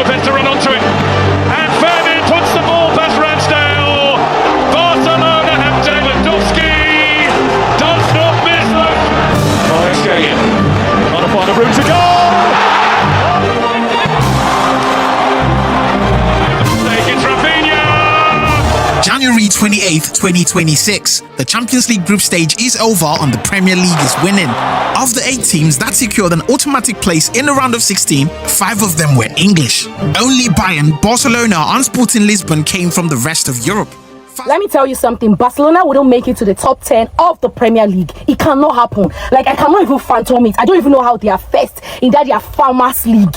Lopez to run onto it. And Ferdinand puts the ball past Ramsdale. Barcelona have Lewandowski. Does not miss those. Oh, it's going in. Trying to find a room to go. January 28th, 2026. The Champions League group stage is over and the Premier League is winning. Of the 8 teams that secured an automatic place in the round of 16, 5 of them were English. Only Bayern, Barcelona and Sporting Lisbon came from the rest of Europe. Let me tell you something. Barcelona wouldn't make it to the top 10 of the Premier League. It cannot happen. Like, I cannot even phantom it. I don't even know how they are first in that their farmers league.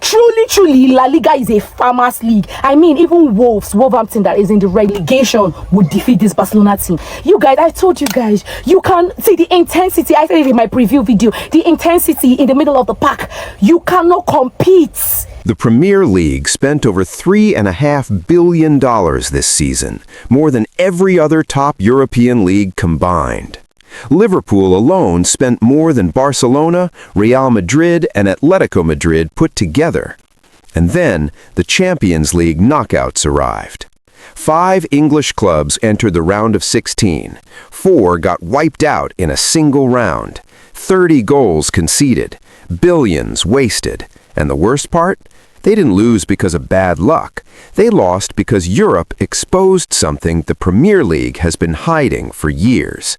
Truly, La Liga is a farmers league. I mean, even Wolverhampton that is in the relegation would defeat this Barcelona team. You guys, I told you guys, you can see the intensity. I said it in my preview video. The intensity in the middle of the park. You cannot compete. The Premier League spent over $3.5 billion this season, more than every other top European league combined. Liverpool alone spent more than Barcelona, Real Madrid, and Atletico Madrid put together. And then the Champions League knockouts arrived. 5 English clubs entered the round of 16. 4 got wiped out in a single round. 30 goals conceded. Billions wasted. And the worst part? They didn't lose because of bad luck. They lost because Europe exposed something the Premier League has been hiding for years.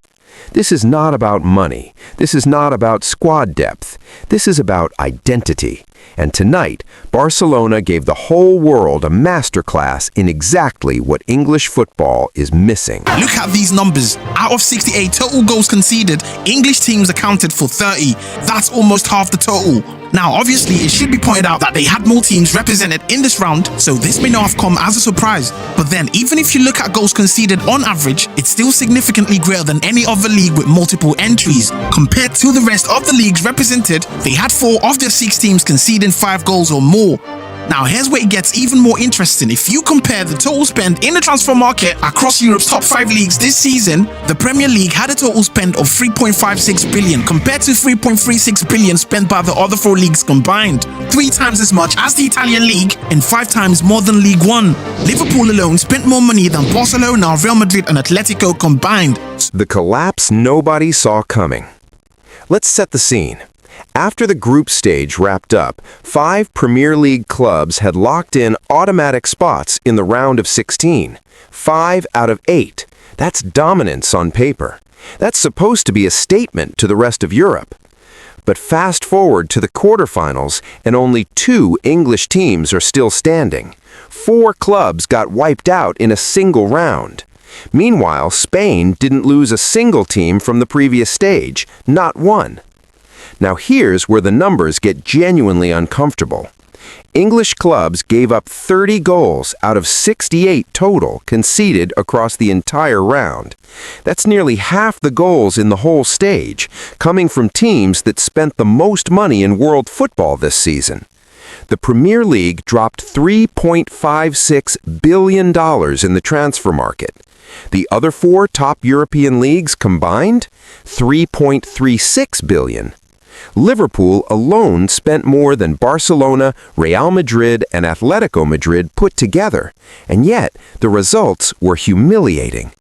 This is not about money. This is not about squad depth. This is about identity. And tonight, Barcelona gave the whole world a masterclass in exactly what English football is missing. Look at these numbers. Out of 68 total goals conceded, English teams accounted for 30. That's almost half the total. Now, obviously, it should be pointed out that they had more teams represented in this round, so this may not have come as a surprise. But then, even if you look at goals conceded on average, it's still significantly greater than any other league with multiple entries. Compared to the rest of the leagues represented, they had 4 of their 6 teams conceding 5 goals or more. Now, here's where it gets even more interesting. If you compare the total spend in the transfer market across Europe's top 5 leagues this season, the Premier League had a total spend of 3.56 billion compared to 3.36 billion spent by the other 4 leagues combined. 3 times as much as the Italian league and 5 times more than League One. Liverpool alone spent more money than Barcelona, Real Madrid and Atletico combined. The collapse nobody saw coming. Let's set the scene. After the group stage wrapped up, 5 Premier League clubs had locked in automatic spots in the round of 16. 5 out of 8. That's dominance on paper. That's supposed to be a statement to the rest of Europe. But fast forward to the quarterfinals, and only 2 English teams are still standing. 4 clubs got wiped out in a single round. Meanwhile, Spain didn't lose a single team from the previous stage, not one. Now here's where the numbers get genuinely uncomfortable. English clubs gave up 30 goals out of 68 total conceded across the entire round. That's nearly half the goals in the whole stage, coming from teams that spent the most money in world football this season. The Premier League dropped $3.56 billion in the transfer market. The other 4 top European leagues combined, $3.36 billion. Liverpool alone spent more than Barcelona, Real Madrid, and Atletico Madrid put together, and yet the results were humiliating.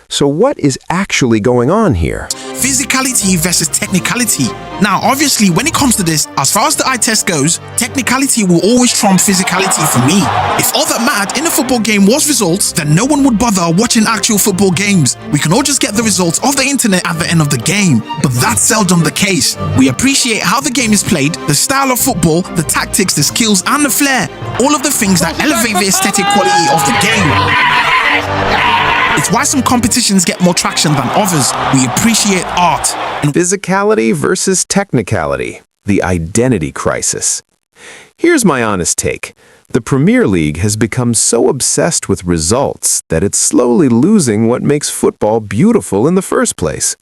So what is actually going on here? Physicality versus technicality. Now, obviously, when it comes to this, as far as the eye test goes, technicality will always trump physicality for me. If all that mattered in a football game was results, then no one would bother watching actual football games. We can all just get the results of the internet at the end of the game. But that's seldom the case. We appreciate how the game is played, the style of football, the tactics, the skills, and the flair. All of the things that elevate the aesthetic quality of the game. It's why some competitions get more traction than others. We appreciate art. And physicality versus technicality, the identity crisis. Here's my honest take. The Premier League has become so obsessed with results that it's slowly losing what makes football beautiful in the first place.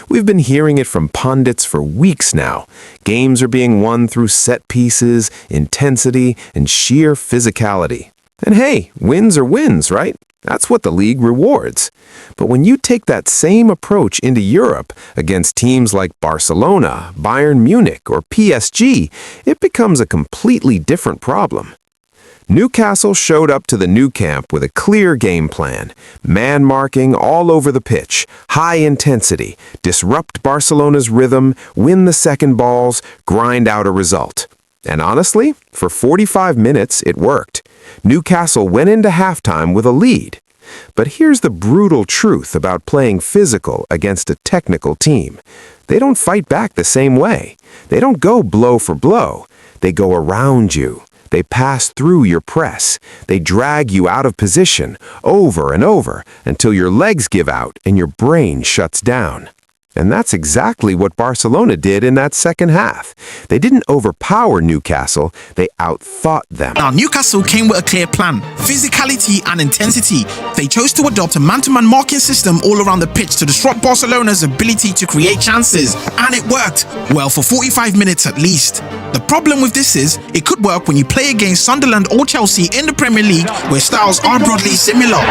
We've been hearing it from pundits for weeks now. Games are being won through set pieces, intensity, and sheer physicality. And hey, wins are wins, right? That's what the league rewards. But when you take that same approach into Europe against teams like Barcelona, Bayern Munich, or PSG, it becomes a completely different problem. Newcastle showed up to the new camp with a clear game plan. Man marking all over the pitch, high intensity, disrupt Barcelona's rhythm, win the second balls, grind out a result. And honestly, for 45 minutes, it worked. Newcastle went into halftime with a lead. But here's the brutal truth about playing physical against a technical team. They don't fight back the same way. They don't go blow for blow. They go around you. They pass through your press. They drag you out of position over and over until your legs give out and your brain shuts down. And that's exactly what Barcelona did in that second half. They didn't overpower Newcastle, they outthought them. Now, Newcastle came with a clear plan, physicality and intensity. They chose to adopt a man-to-man marking system all around the pitch to disrupt Barcelona's ability to create chances. And it worked, well, for 45 minutes at least. The problem with this is, it could work when you play against Sunderland or Chelsea in the Premier League, where styles are broadly similar.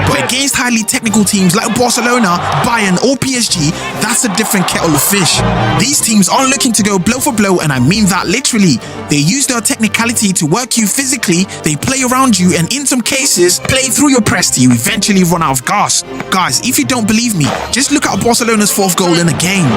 But against highly technical teams like Barcelona, Bayern or PSG, that's a different kettle of fish. These teams aren't looking to go blow for blow, and I mean that literally. They use their technicality to work you physically, they play around you, and in some cases, play through your press till you eventually run out of gas. Guys, if you don't believe me, just look at Barcelona's fourth goal in a game.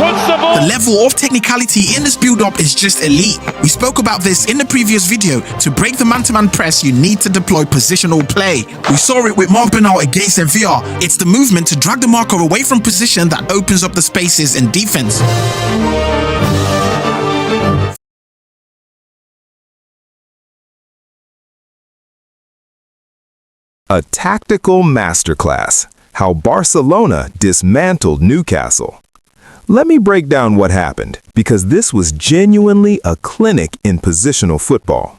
The level of technicality in this build-up is just elite. We spoke about this in the previous video. To break the man-to-man press, you need to deploy positional play. We saw it with Mark Bernal against Sevilla. It's the movement to drag the marker away from position that opens up the spaces in defense. A tactical masterclass. How Barcelona dismantled Newcastle. Let me break down what happened, because this was genuinely a clinic in positional football.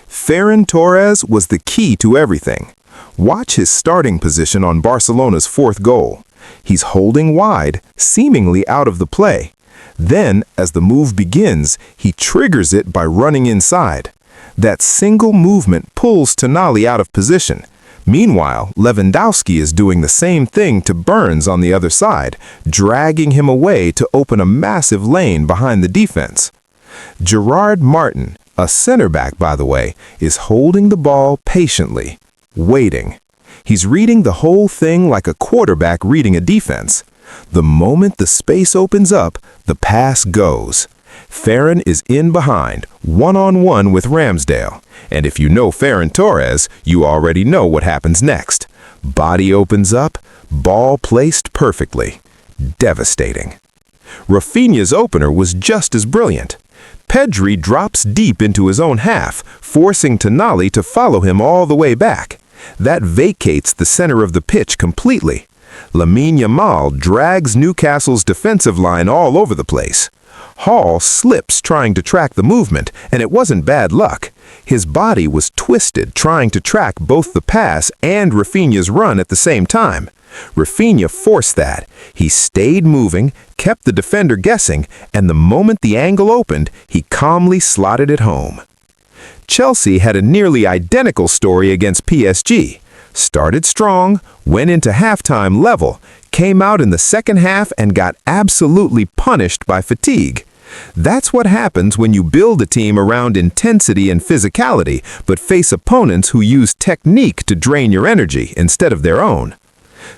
Ferran Torres was the key to everything. Watch his starting position on Barcelona's fourth goal. He's holding wide, seemingly out of the play. Then, as the move begins, he triggers it by running inside. That single movement pulls Tonali out of position. Meanwhile, Lewandowski is doing the same thing to Burns on the other side, dragging him away to open a massive lane behind the defense. Gerard Martin, a center back by the way, is holding the ball patiently, waiting. He's reading the whole thing like a quarterback reading a defense. The moment the space opens up, the pass goes. Ferran is in behind, one-on-one with Ramsdale. And if you know Ferran Torres, you already know what happens next. Body opens up, ball placed perfectly. Devastating. Rafinha's opener was just as brilliant. Pedri drops deep into his own half, forcing Tonali to follow him all the way back. That vacates the center of the pitch completely. Lamine Yamal drags Newcastle's defensive line all over the place. Hall slips trying to track the movement, and it wasn't bad luck. His body was twisted trying to track both the pass and Rafinha's run at the same time. Rafinha forced that. He stayed moving, kept the defender guessing, and the moment the angle opened, he calmly slotted it home. Chelsea had a nearly identical story against PSG. Started strong, went into halftime level, came out in the second half and got absolutely punished by fatigue. That's what happens when you build a team around intensity and physicality, but face opponents who use technique to drain your energy instead of their own.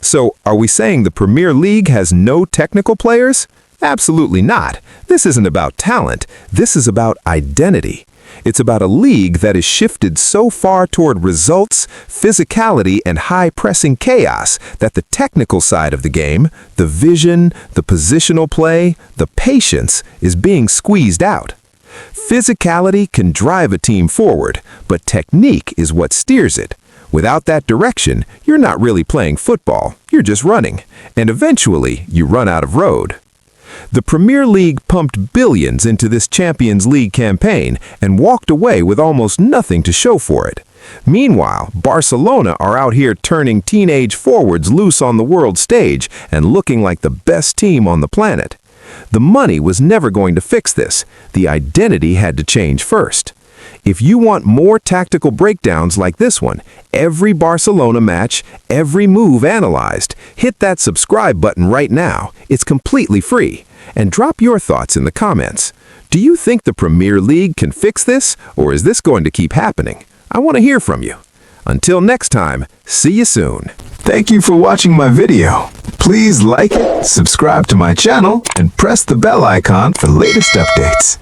So, are we saying the Premier League has no technical players? Absolutely not. This isn't about talent. This is about identity. It's about a league that is shifted so far toward results, physicality, and high-pressing chaos that the technical side of the game, the vision, the positional play, the patience, is being squeezed out. Physicality can drive a team forward, but technique is what steers it. Without that direction, you're not really playing football, you're just running, and eventually you run out of road. The Premier League pumped billions into this Champions League campaign and walked away with almost nothing to show for it. Meanwhile, Barcelona are out here turning teenage forwards loose on the world stage and looking like the best team on the planet. The money was never going to fix this. The identity had to change first. If you want more tactical breakdowns like this one, every Barcelona match, every move analyzed, hit that subscribe button right now. It's completely free. And drop your thoughts in the comments. Do you think the Premier League can fix this, or is this going to keep happening? I want to hear from you. Until next time, see you soon. Thank you for watching my video. Please like it, subscribe to my channel, and press the bell icon for latest updates.